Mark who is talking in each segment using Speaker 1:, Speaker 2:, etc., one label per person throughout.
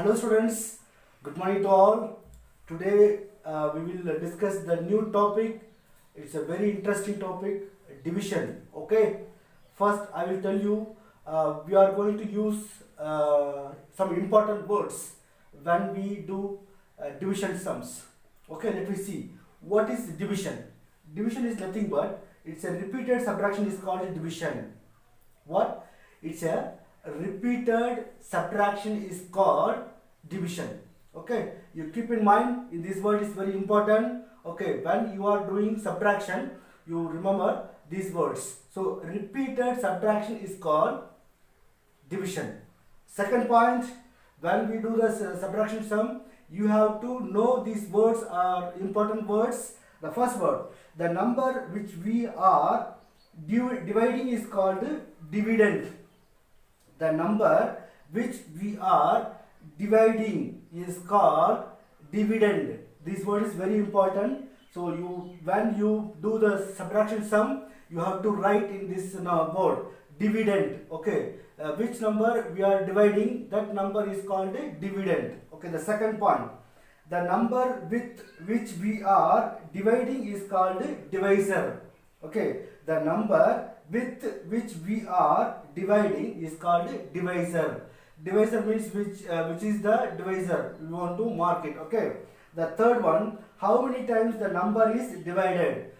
Speaker 1: Hello students, good morning to all. Today we will discuss the new topic. It's a very interesting topic, division. Okay, first I will tell you we are going to use some important words when we do division sums. Okay, let me see. What is division? Division is nothing but it's a repeated subtraction is called division. What? It's a repeated subtraction is called division. Okay, you keep in mind in this word is very important. Okay, when you are doing subtraction, you remember these words. So repeated subtraction is called division. Second point, when we do the subtraction sum, you have to know these words are important words. The first word, the number which we are dividing is called dividend. The number which we are dividing is called dividend. This word is very important. So when you do the subtraction sum, you have to write in this word dividend. Okay, which number we are dividing, that number is called a dividend. Okay, the second point, the number with which we are dividing is called divisor. Okay, the number with which we are dividing is called divisor. Divisor means which is the divisor. We want to mark it. Okay. The third one, how many times the number is divided.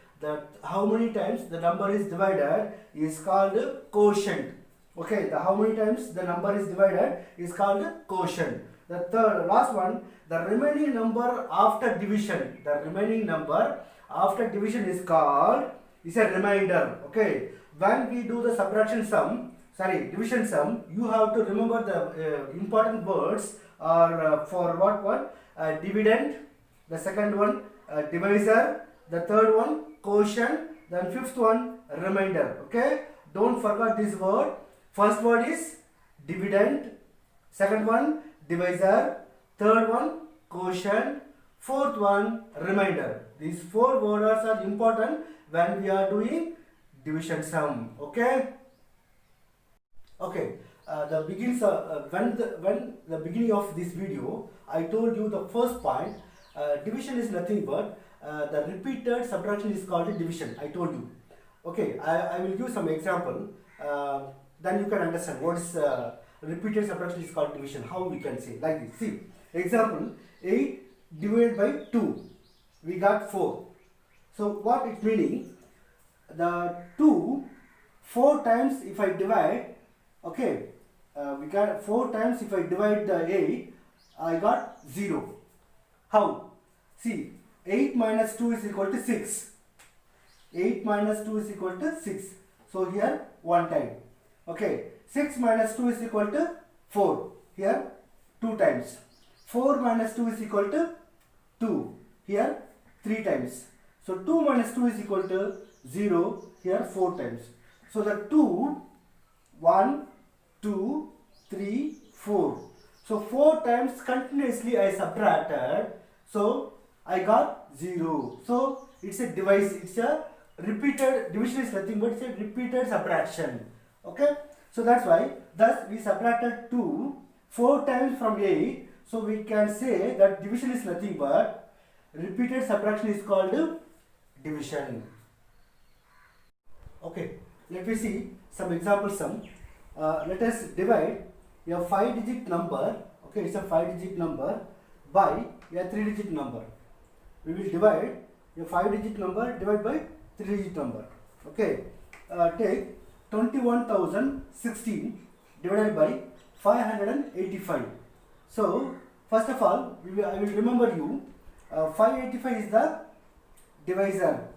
Speaker 1: How many times the number is divided is called quotient. Okay. The how many times the number is divided is called quotient. The third, last one, the remaining number after division. The remaining number after division is called is a remainder. Okay. When we do the division sum, you have to remember the important words are for what one? Dividend, the second one divisor, the third one quotient, then fifth one remainder. Okay, don't forget this word. First word is dividend, second one divisor, third one quotient, fourth one remainder. These four words are important when we are doing division sum. Okay. Okay. When the beginning of this video, I told you the first point. Division is nothing but the repeated subtraction is called division. I told you. Okay. I will give some example. Then you can understand what is repeated subtraction is called division. How we can say like this. See, example: 8 divided by 2. We got 4. So what it meaning? The 2 4 times if I divide, okay, we got 4 times if I divide the 8, I got 0. How? See, 8 minus 2 is equal to 6. 8 minus 2 is equal to 6. So here 1 time. Okay, 6 minus 2 is equal to 4. Here 2 times. 4 minus 2 is equal to 2. Here 3 times. So 2 minus 2 is equal to 0, here 4 times. So the 2, 1, 2, 3, 4. So 4 times continuously I subtracted. So I got 0. So it's a repeated division is nothing but it's a repeated subtraction. Okay. So that's why thus we subtracted 2 4 times from 8. So we can say that division is nothing but repeated subtraction is called division. Okay, let me see some example sum. Let us divide a 5-digit number. Okay, it's a 5-digit number by a 3-digit number. We will divide a 5-digit number divided by 3-digit number. Okay, take 21,016 divided by 585. So first of all, I will remember you. 585 is the divisor.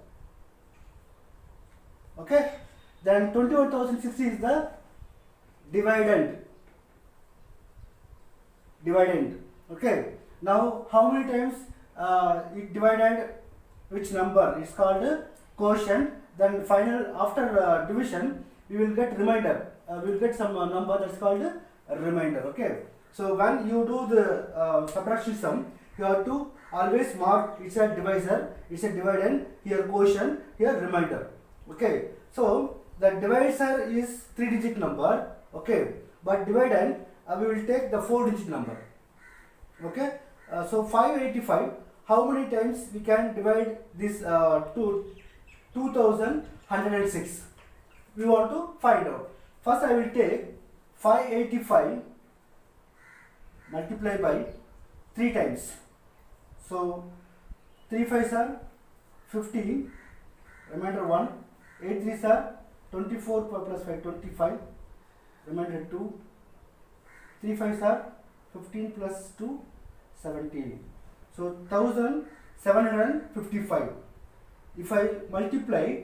Speaker 1: Okay, then 21,060 is the dividend. Okay, now how many times it divided which number? It's called quotient. Then final after division we will get remainder. We will get some number that's called remainder. Okay, so when you do the subtraction sum, you have to always mark it's a divisor, it's a dividend, here quotient, here remainder. Okay, so the divisor is 3-digit number. Okay, but dividend we will take the 4-digit number. Okay, so 585, how many times we can divide this to 2106? We want to find out. First I will take 585 multiply by 3 times. So 3 5s are 15, remainder 1, 8 3s are 24 plus 5 25, remainder 2, 3 5s are 15 plus 2 17. So 1755. If I multiply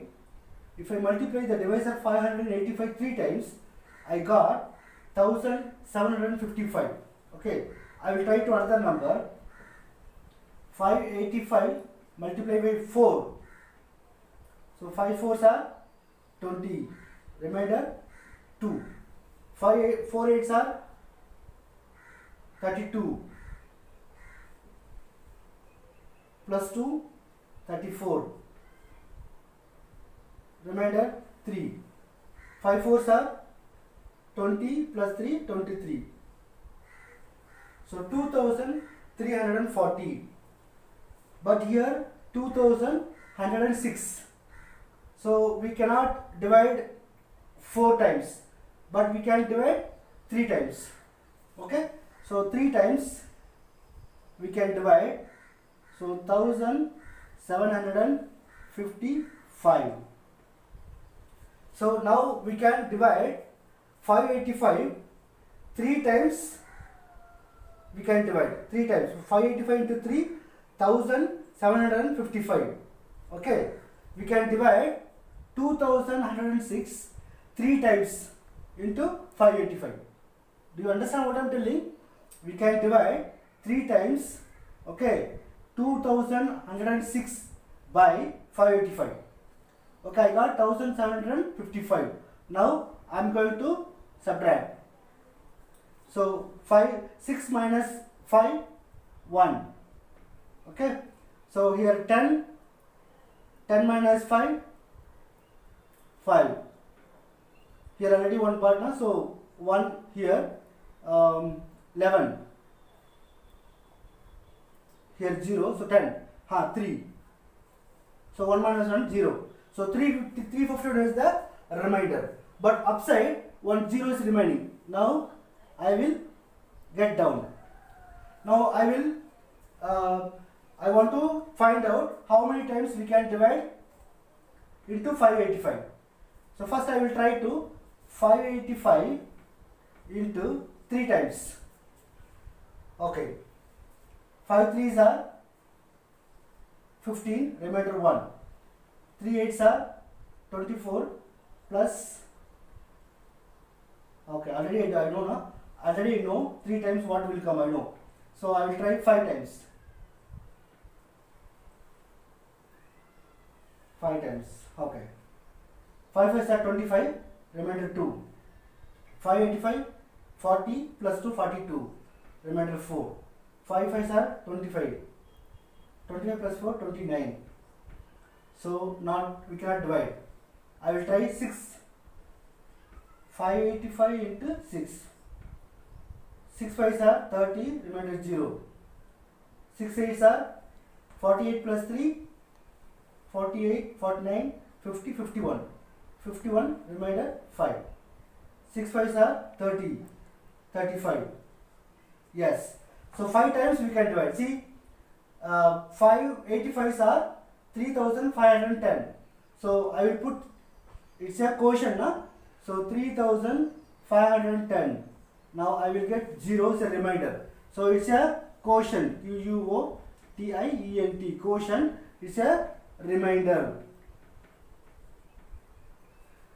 Speaker 1: the divisor 585 3 times, I got 1755. Okay, I will try to another number. 585 multiplied by 4. So 5 4s are 20. Remainder 2. 4 8s are 32. Plus 2 34. Remainder 3. 5 4s are 20 plus 3 23. So 2340. But here 2106. So we cannot divide 4 times, but we can divide 3 times. Okay, so 3 times we can divide. So 1755. So now we can divide 585 3 times. We can divide 3 times. So 585 into 3, 1755. Okay, we can divide 2106 3 times into 585. Do you understand what I am telling? We can divide 3 times. Okay, 2106 by 585. Okay, I got 1755. Now I am going to subtract. So 6 minus 5, 1. Okay, so here 10 minus 5, 5. Here already one part now, so 1 here, 11. Here 0, so 10, 3. So 1 minus 1, 0. So 351 is the remainder. But upside, 1 0 is remaining. Now I will get down. Now I want to find out how many times we can divide into 585. So first I will try to 585 into 3 times. Okay. 5 3s are 15, remainder 1. 3 8s are 24 plus. Okay, already I know now. Already I know 3 times what will come, I know. So I will try 5 times. 5 times. Okay. 5 5s are 25, remainder 2. 585, 40 plus 2, 42, remainder 4. 5 5s are 25. 25 plus 4, 29. So we cannot divide. I will try 6. 585 into 6. 6 5s are 30, remainder 0. 6 8s are 48 plus 3, 48, 49, 50, 51. 51, remainder 5. 6 5s are 30, 35. Yes. So 5 times we can divide. See, 585s are 3510. So I will put, it's a quotient, na? So 3510. Now I will get 0 as a remainder. So it's a quotient, Quotient, quotient is a remainder.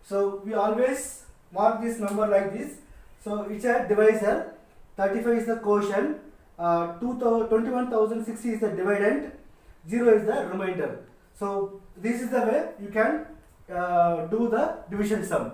Speaker 1: So we always mark this number like this. So it's a divisor. 35 is the quotient. 21,060 is the dividend. 0 is the remainder. So this is the way you can do the division sum.